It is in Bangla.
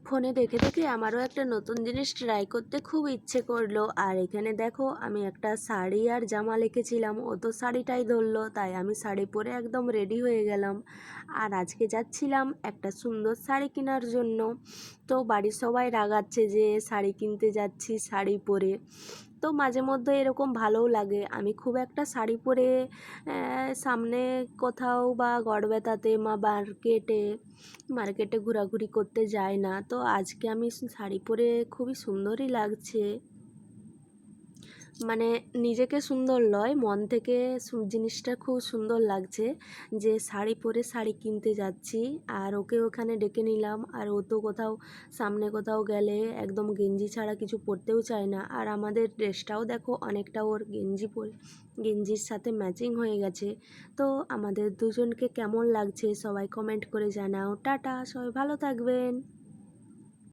ফোনে দেখে দেখে আমারও একটা নতুন জিনিস ট্রাই করতে খুব ইচ্ছে করলো। আর এখানে দেখো আমি একটা শাড়ি আর জামা লিখেছিলাম, ও তো শাড়িটাই ধরলো, তাই আমি শাড়ি পরে একদম রেডি হয়ে গেলাম। আর আজকে যাচ্ছিলাম একটা সুন্দর শাড়ি কেনার জন্য। তো বাড়ির সবাই রাগাচ্ছে যে শাড়ি কিনতে যাচ্ছি শাড়ি পরে। তো মাঝে মধ্যে এরকম ভালোও লাগে। আমি খুব একটা শাড়ি পরে সামনে কোথাও বা গড়বেতাতে বা মার্কেটে ঘোরাঘুরি করতে যাই না। তো আজকে আমি শাড়ি পরে খুবই সুন্দরই লাগছে। মানে নিজেকে সুন্দর লয়, মন থেকে জিনিসটা খুব সুন্দর লাগছে যে শাড়ি পরে শাড়ি কিনতে যাচ্ছি। আর ওকে ওখানে ডেকে নিলাম। আর ও তো সামনে কোথাও গেলে একদম গেঞ্জি ছাড়া কিছু পরতেও চায় না। আর আমাদের ড্রেসটাও দেখো অনেকটা ওর গেঞ্জির সাথে ম্যাচিং হয়ে গেছে। তো আমাদের দুজনকে কেমন লাগছে সবাই কমেন্ট করে জানাও। টাটা, সবাই ভালো থাকবেন।